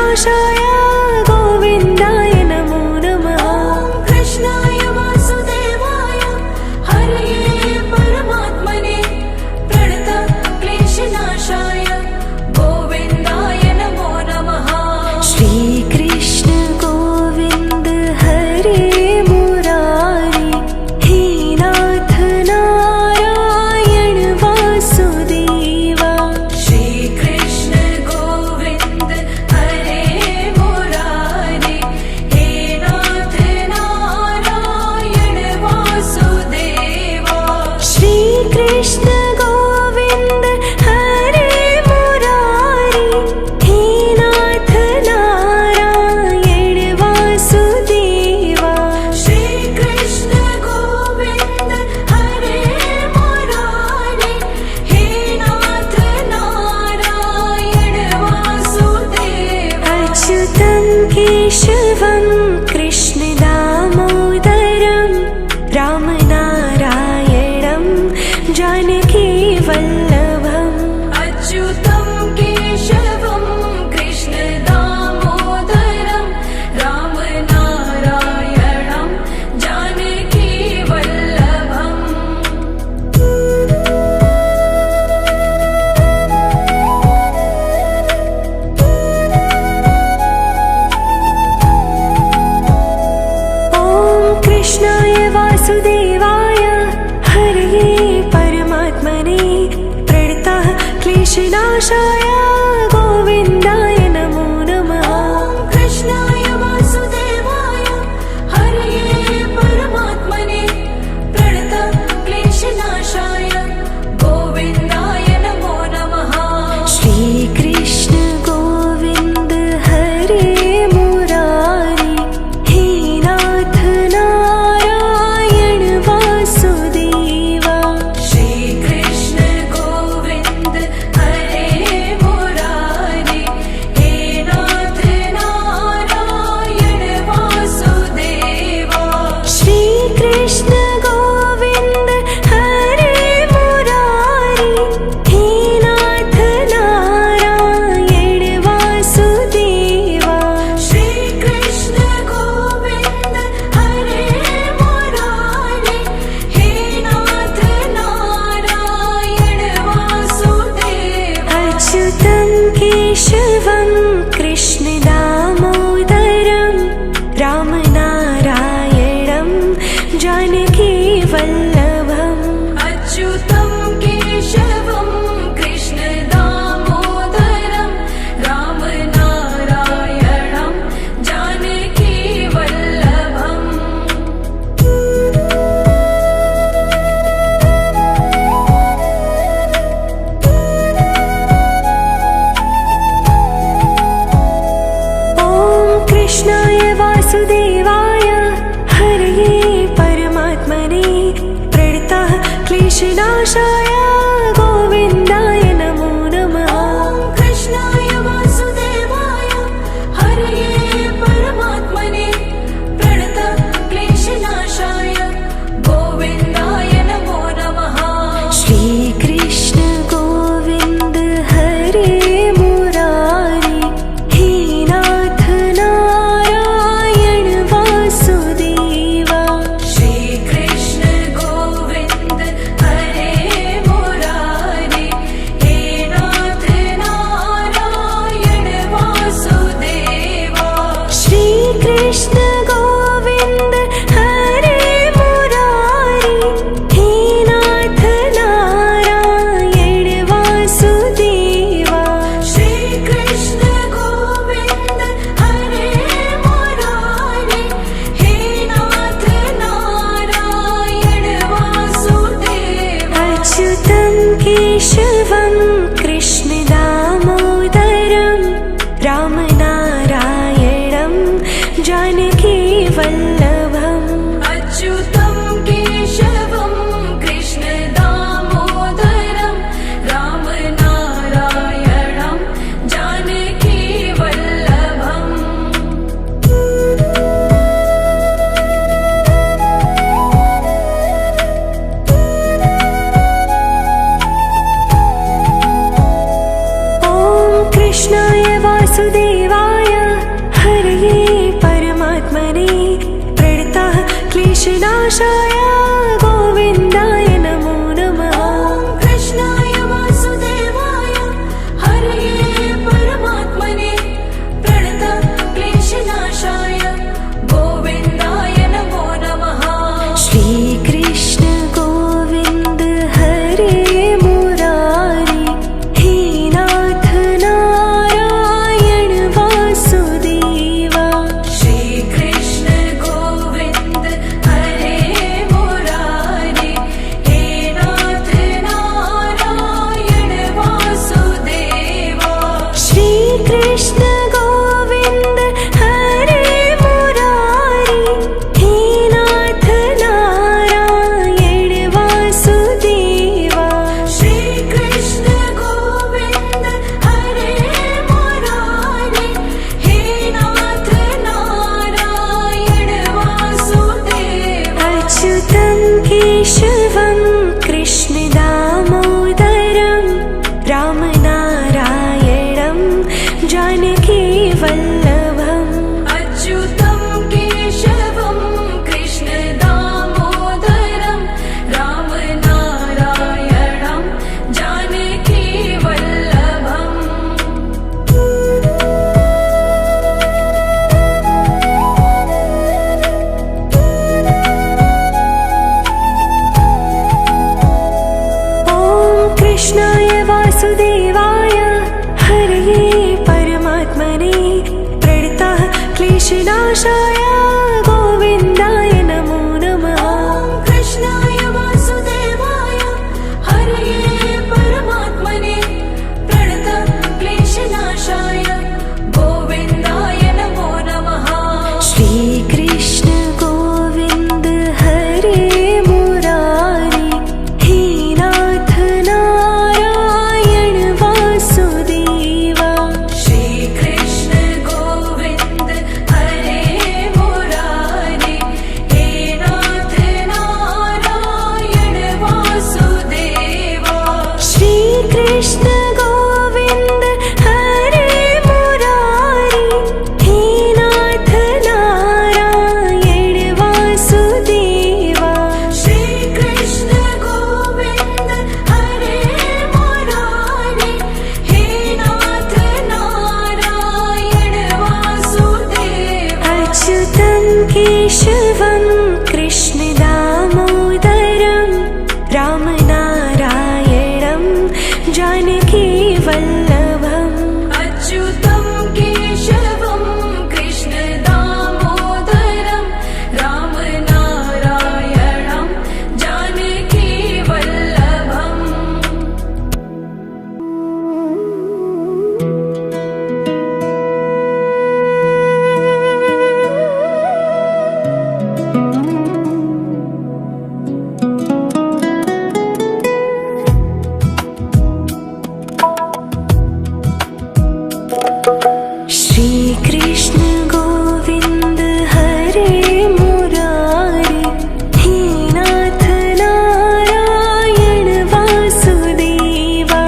कृष्णनाशाय गोविन्दाय नमो नमः। कृष्णाय वासुदेवाय हरये परमात्मने प्रणतक्लेशनाशाय गोविन्दाय नमो नमः। श्रीकृष्ण गोविन्द हरे मुरारी हे नाथ नारायण वासुदेवा। श्रीकृष्ण गोविन्द हरे मुरारे हे नाथ नारायण वासुदेवा। श्रीकृष्ण गोविन्द हरे मुरारी हे नाथ नारायण वासुदेवा। श्रीकृष्ण गोविन्द हरे मुरारे हे नाथ नारायण वासुदेवा। अच्युतं केशवं कृष्ण दामोदरं रामनारायणं जानकी वल्लभम्। अच्युतं केशवं कृष्ण दामोदरं रामनारायणं जानकी वल्लभम्। ॐ कृष्णाय वासुदेवाय हरये परमात्मने प्रणतः क्लेशनाशाय गोविन्दाय नमो नमः। कृष्णाय वासुदेवाय हरये परमात्मने प्रणतक्लेशनाशाय गोविन्दाय नमो नमः। श्रीकृष्ण गोविन्द हरे मुरारी हे नाथ नारायण वासुदेवा। श्रीकृष्ण गोविन्द हरे मुरारे हे नाथ नारायण वासुदेवा। श्रीकृष्ण गोविन्द हरे मुरारी हे नाथ नारायण वासुदेवा। श्रीकृष्ण गोविन्द हरे मुरारे हे नाथ नारायण वासुदेवा। अच्युतं केशवं कृष्ण दामोदरं रामनारायणं जानकी वल्लभम्। अच्युतं केशवं कृष्ण दामोदरं रामनारायणं जानकी वल्लभम्। ॐ कृष्णाय वासुदेवाय हरये परमात्मने प्रणतः क्लेशनाशाय गोविन्दाय नमो नमः। कृष्णाय वासुदेवाय हरये परमात्मने प्रणतक्लेशनाशाय गोविन्दाय नमो नमः। श्रीकृष्ण गोविन्द हरे मुरारी हे नाथ नारायण वासुदेवा। श्रीकृष्ण गोविन्द हरे मुरारे हे नाथ नारायण वासुदेवा। श्रीकृष्ण गोविन्द हरे मुरारी हे नाथ नारायण वासुदेवा। श्रीकृष्ण गोविन्द हरे मुरारे हे नाथ नारायण वासुदेवा। अच्युतं केशवं कृष्ण दामोदरं रामनारायणं जानकी वल्लभम्। अच्युतं केशवं कृष्ण दामोदरं रामनारायणं जानकी वल्लभम्। कृष्णनाशाय गोविन्दाय नमो नमः। कृष्णाय वासुदेवाय हरये परमात्मने प्रणतक्लेशनाशाय गोविन्दाय नमो नमः। श्रीकृष्ण गोविन्द हरे मुरारी हे नाथ नारायण वासुदेवा। श्रीकृष्ण गोविन्द हरे मुरारी हे नाथ नारायण वासुदेवा। श्रीकृष्ण गोविन्द हरे मुरारी हे नाथ नारायण वासुदेवा। श्रीकृष्ण गोविन्द हरे मुरारी हे नाथ नारायण वासुदेवा। अच्युतं केशवं कृष्णदामोदरं रामनारायणं जानकीवल्लभम्। अच्युतं केशवं कृष्णदामोदरं रामनारायणं जानकीवल्लभम्। श्रीकृष्ण गोविन्द हरे मुरारी हे नाथ नारायण वासुदेवा।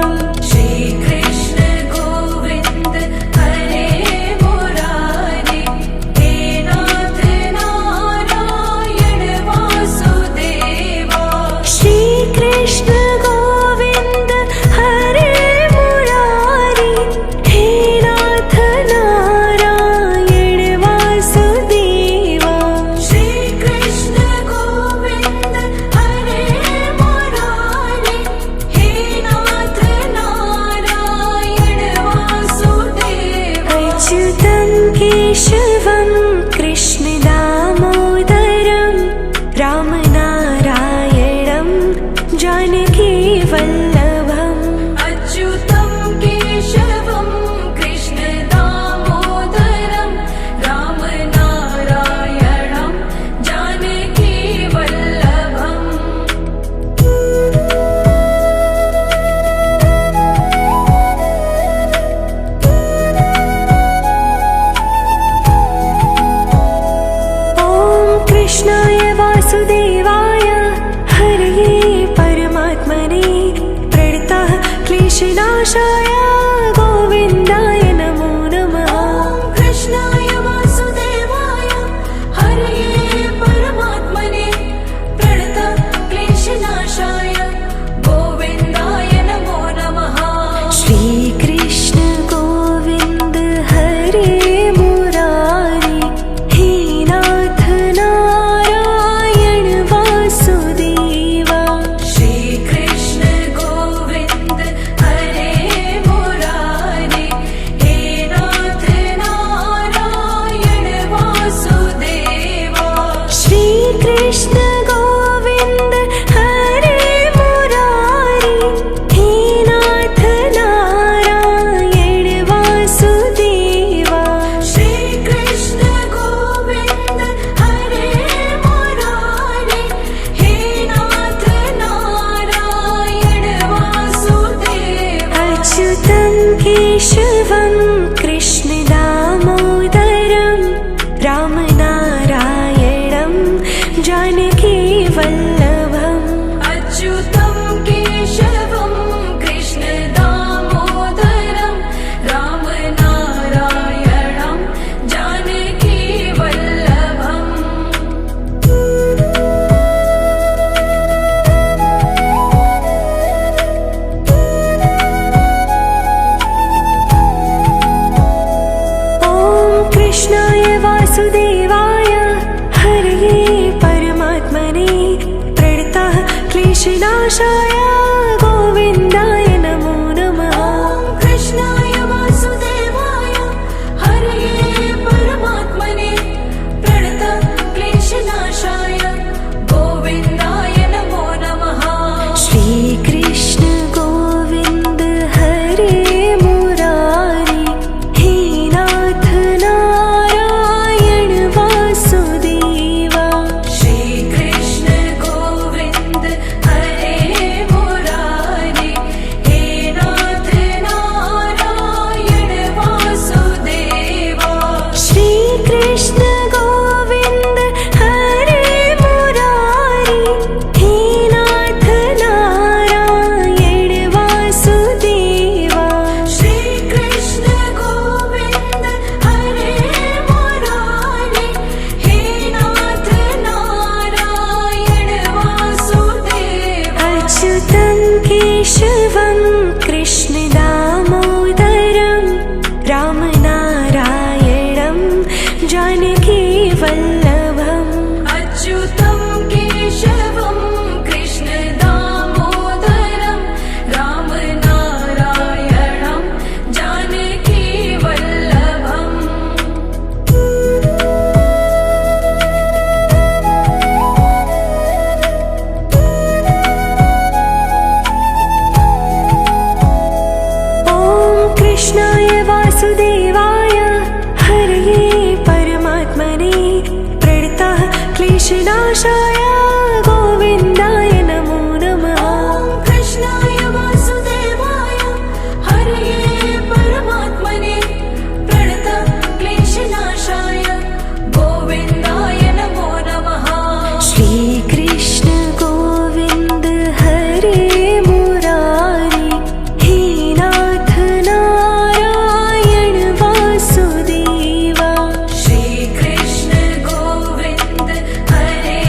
श्रीकृष्ण गोविन्द हरे मुरारी हे नाथ नारायण वासुदेवा। श्रीकृष्ण गोविन्द हरे मुरारी हे नाथ नारायण वासुदेवा। श्रीकृष्ण गोविन्द हरे मुरारी हे नाथ नारायण वासुदेवा। अच्युतं केशवं कृष्णदामोदरं रामनारायणं जानकीवल्लभम्। अच्युतं केशवं कृष्णदामोदरं रामनारायणं जानकीवल्लभम्। ॐ कृष्णाय वासुदेवाय हरये परमात्मने प्रणतः क्लेशनाशाय गोविन्दाय नमो नमः। कृष्णाय वासुदेवाय हरये परमात्मने प्रणतक्लेशनाशाय गोविन्दाय नमो नमः। श्रीकृष्ण गोविन्द हरे मुरारी हे नाथ नारायण वासुदेवा। श्रीकृष्ण गोविन्द हरे मुरारी हे नाथ नारायण वासुदेवा। श्रीकृष्ण गोविन्द हरे मुरारी हे नाथ नारायण वासुदेवा। श्रीकृष्ण गोविन्द हरे मुरारी हे नाथ नारायण वासुदेवा। अच्युतं केशवं कृष्णदामोदरं रामनारायणं जानकीवल्लभम्। अच्युतं केशवं कृष्णदामोदरं रामनारायणं जानकीवल्लभम्। ॐ कृष्णाय वासुदेवाय हरये परमात्मने प्रणतः क्लेशनाशाय गोविन्दाय नमो नमः। कृष्णाय वासुदेवाय हरये परमात्मने क्लेशनाशाय गोविन्दाय नमो नमः। ॐ कृष्णाय वासुदेवाय हरये परमात्मने प्रणतक्लेशनाशाय गोविन्दाय नमो नमः। श्रीकृष्ण गोविन्द हरे मुरारी हे नाथ नारायण वासुदेवा। श्रीकृष्ण गोविन्द हरे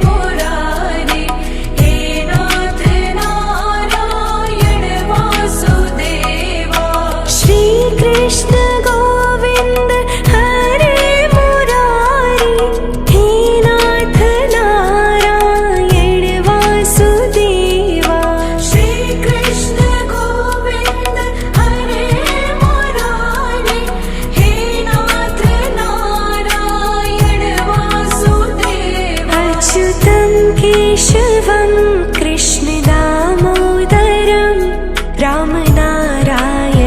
मुरारी हे नाथ नारायण वासुदेवा। श्रीकृष्ण गोविन्द हरे मुरारी हे नाथ नारायण वासुदेवा। श्रीकृष्ण गोविन्द हरे मुरारी हे नाथ नारायण वासुदेवा। अच्युतं केशवं कृष्ण दामोदरं रामनारायणं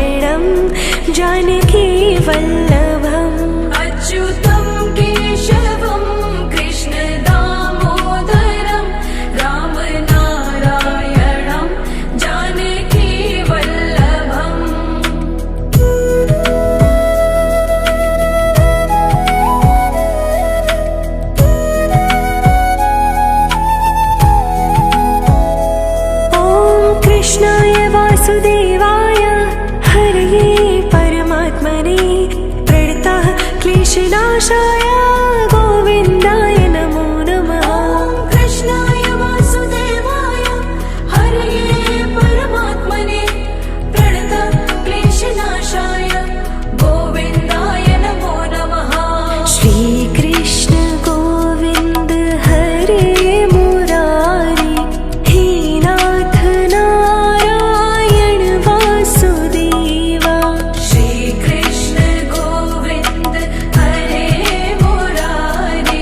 जानकी वल्लभम्। अच्युतं केशवं कृष्ण दामोदरं रामनारायणं जानकी वल्लभम्। ॐ कृष्णाय वासुदेवाय हरये परमात्मने प्रणतः क्लेशनाशाय गोविन्दाय नमो नमः। ॐ कृष्णाय वासुदेवाय हरये परमात्मने प्रणतक्लेशनाशाय गोविन्दाय नमो नमः। श्रीकृष्ण गोविन्द हरे मुरारी हे नाथ नारायण वासुदेवा। श्रीकृष्ण गोविन्द हरे मुरारी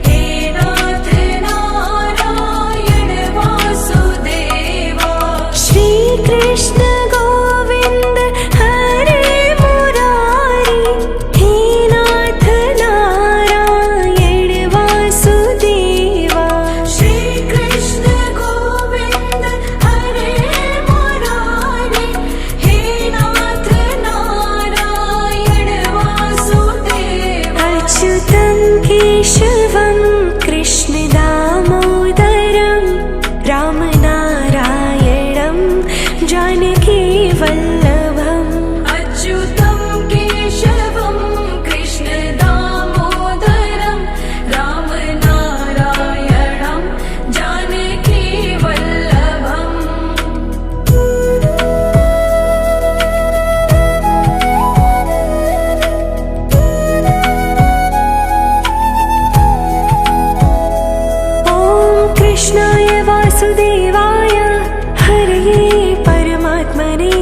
हे नाथ नारायण वासुदेवा। श्रीकृष्ण गोविन्द हरे मुरारी हे नाथ नारायण वासुदेवा। श्रीकृष्ण गोविन्द हरे मुरारी हे नाथ नारायण वासुदेवा। अच्युतं केशवं कृष्ण दामोदरं रामनारायणं जानकी वल्लभम्। अच्युतं केशवं कृष्ण दामोदरं रामनारायणं जानकी वल्लभम्। ॐ कृष्णाय वासुदेवाय हरये परमात्मने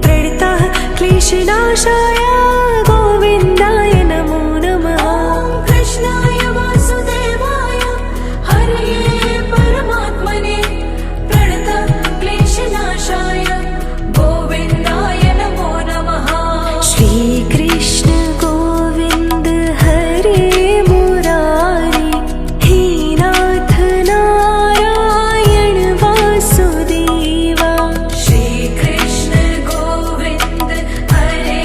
प्रणतः क्लेशनाशाय गोविन्दाय नमो नमः। ॐ कृष्णाय वासुदेवाय हरये परमात्मने प्रणतक्लेशनाशाय गोविन्दाय नमो नमः। श्रीकृष्ण गोविन्द हरे मुरारी हे नाथ नारायण वासुदेवा। श्रीकृष्ण गोविन्द हरे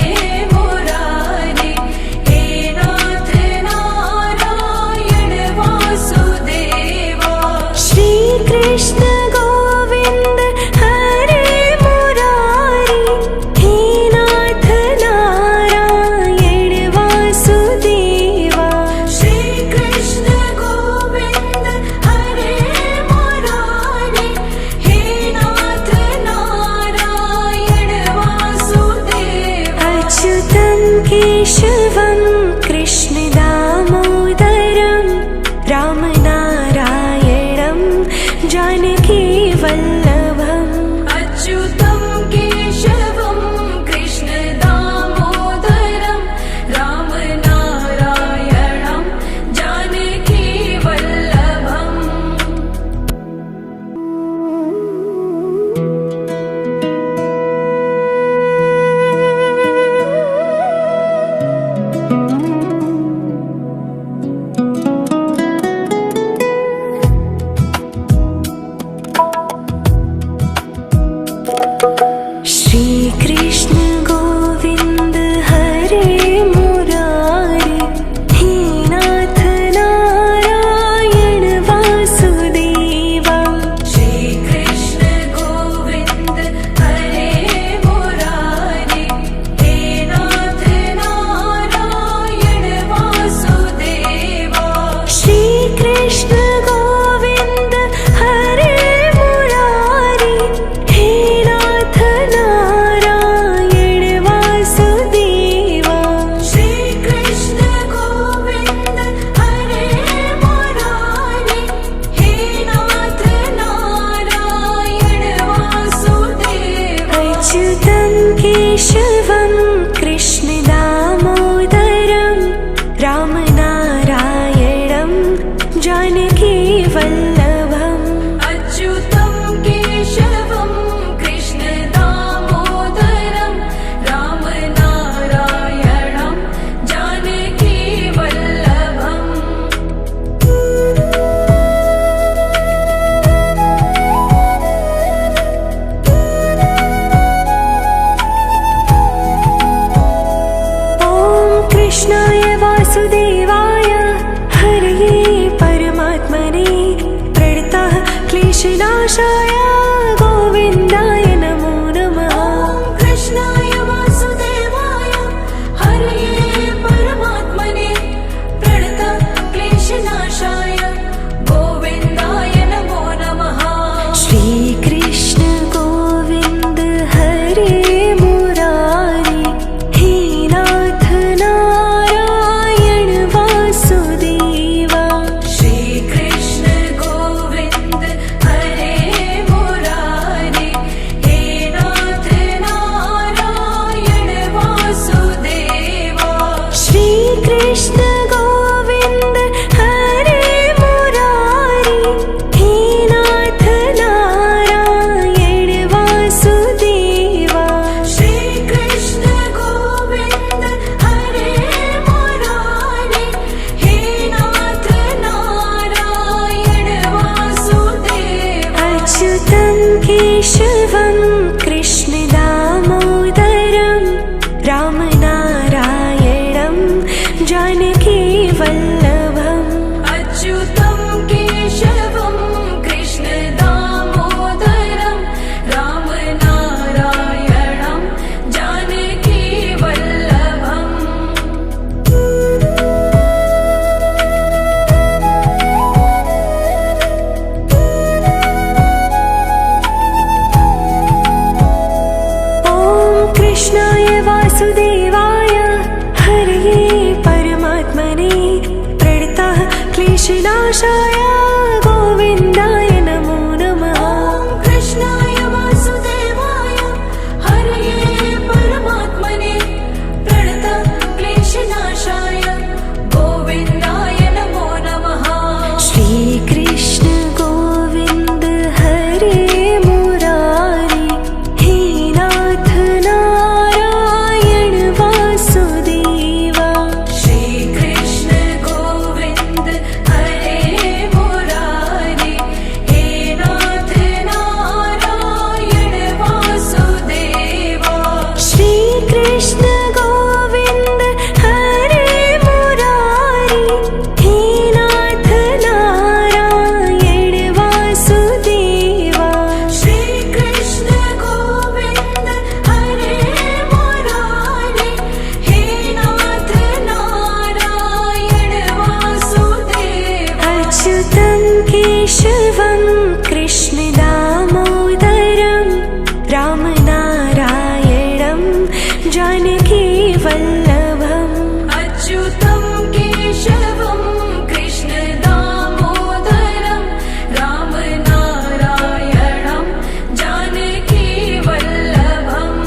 कृष्णनाशाय गोविन्दाय नमो नमः। ॐ कृष्णाय वासुदेवाय हरये परमात्मने प्रणतक्लेशनाशाय गोविन्दाय नमो नमः। श्रीकृष्ण गोविन्द हरे मुरारी हे नाथ नारायण वासुदेवा। श्रीकृष्ण गोविन्द हरे मुरारे हे नाथ नारायण वासुदेवा। श्रीकृष्ण गोविन्द हरे मुरारी हे नाथ नारायण वासुदेवा। श्रीकृष्ण गोविन्द हरे मुरारे हे नाथ नारायण वासुदेवा। अच्युतं केशवं कृष्ण दामोदरं रामनारायणं जानकी वल्लभम्। अच्युतं केशवं कृष्ण दामोदरं रामनारायणं जानकी वल्लभम्। ॐ कृष्णाय वासुदेवाय हरये परमात्मने प्रणतः क्लेशनाशाय गोविन्दाय नमो नमः। ॐ कृष्णाय वासुदेवाय हरये परमात्मने प्रणतक्लेशनाशाय गोविन्दाय नमो नमः। श्रीकृष्ण गोविन्द हरे मुरारी हे नाथ नारायण वासुदेवा। श्रीकृष्ण गोविन्द हरे मुरारे हे नाथ नारायण वासुदेवा। श्रीकृष्ण गोविन्द हरे मुरारी हे नाथ नारायण वासुदेवा। श्रीकृष्ण गोविन्द हरे मुरारे हे नाथ नारायण वासुदेवा। अच्युतं केशवं कृष्ण दामोदरं रामनारायणं जानकी वल्लभम्। अच्युतं केशवं कृष्ण दामोदरं रामनारायणं जानकी वल्लभम्।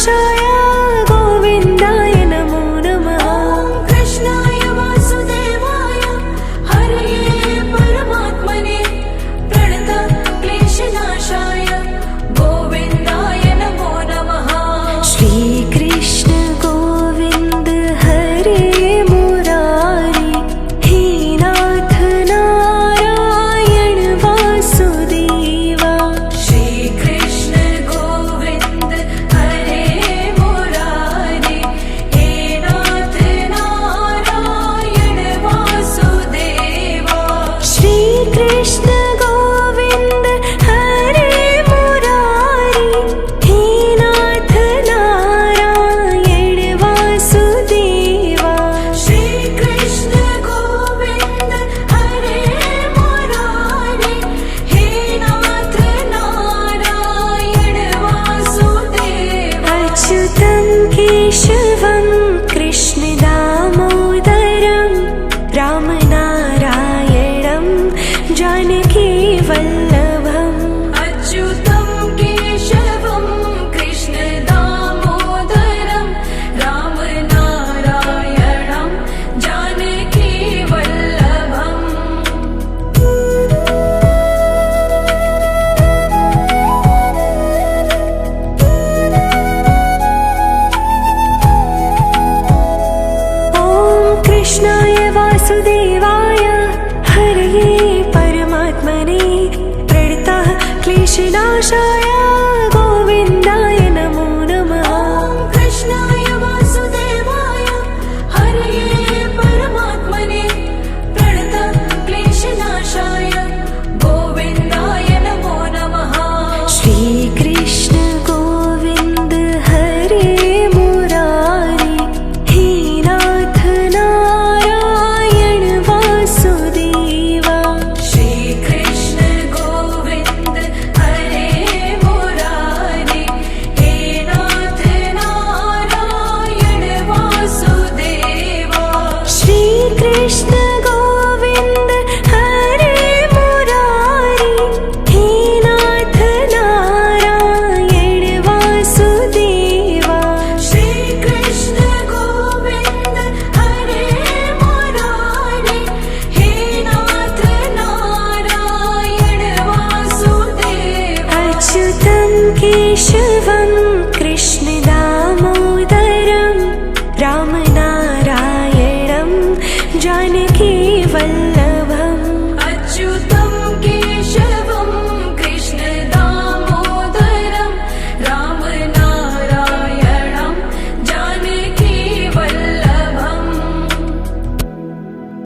प्रकाशाय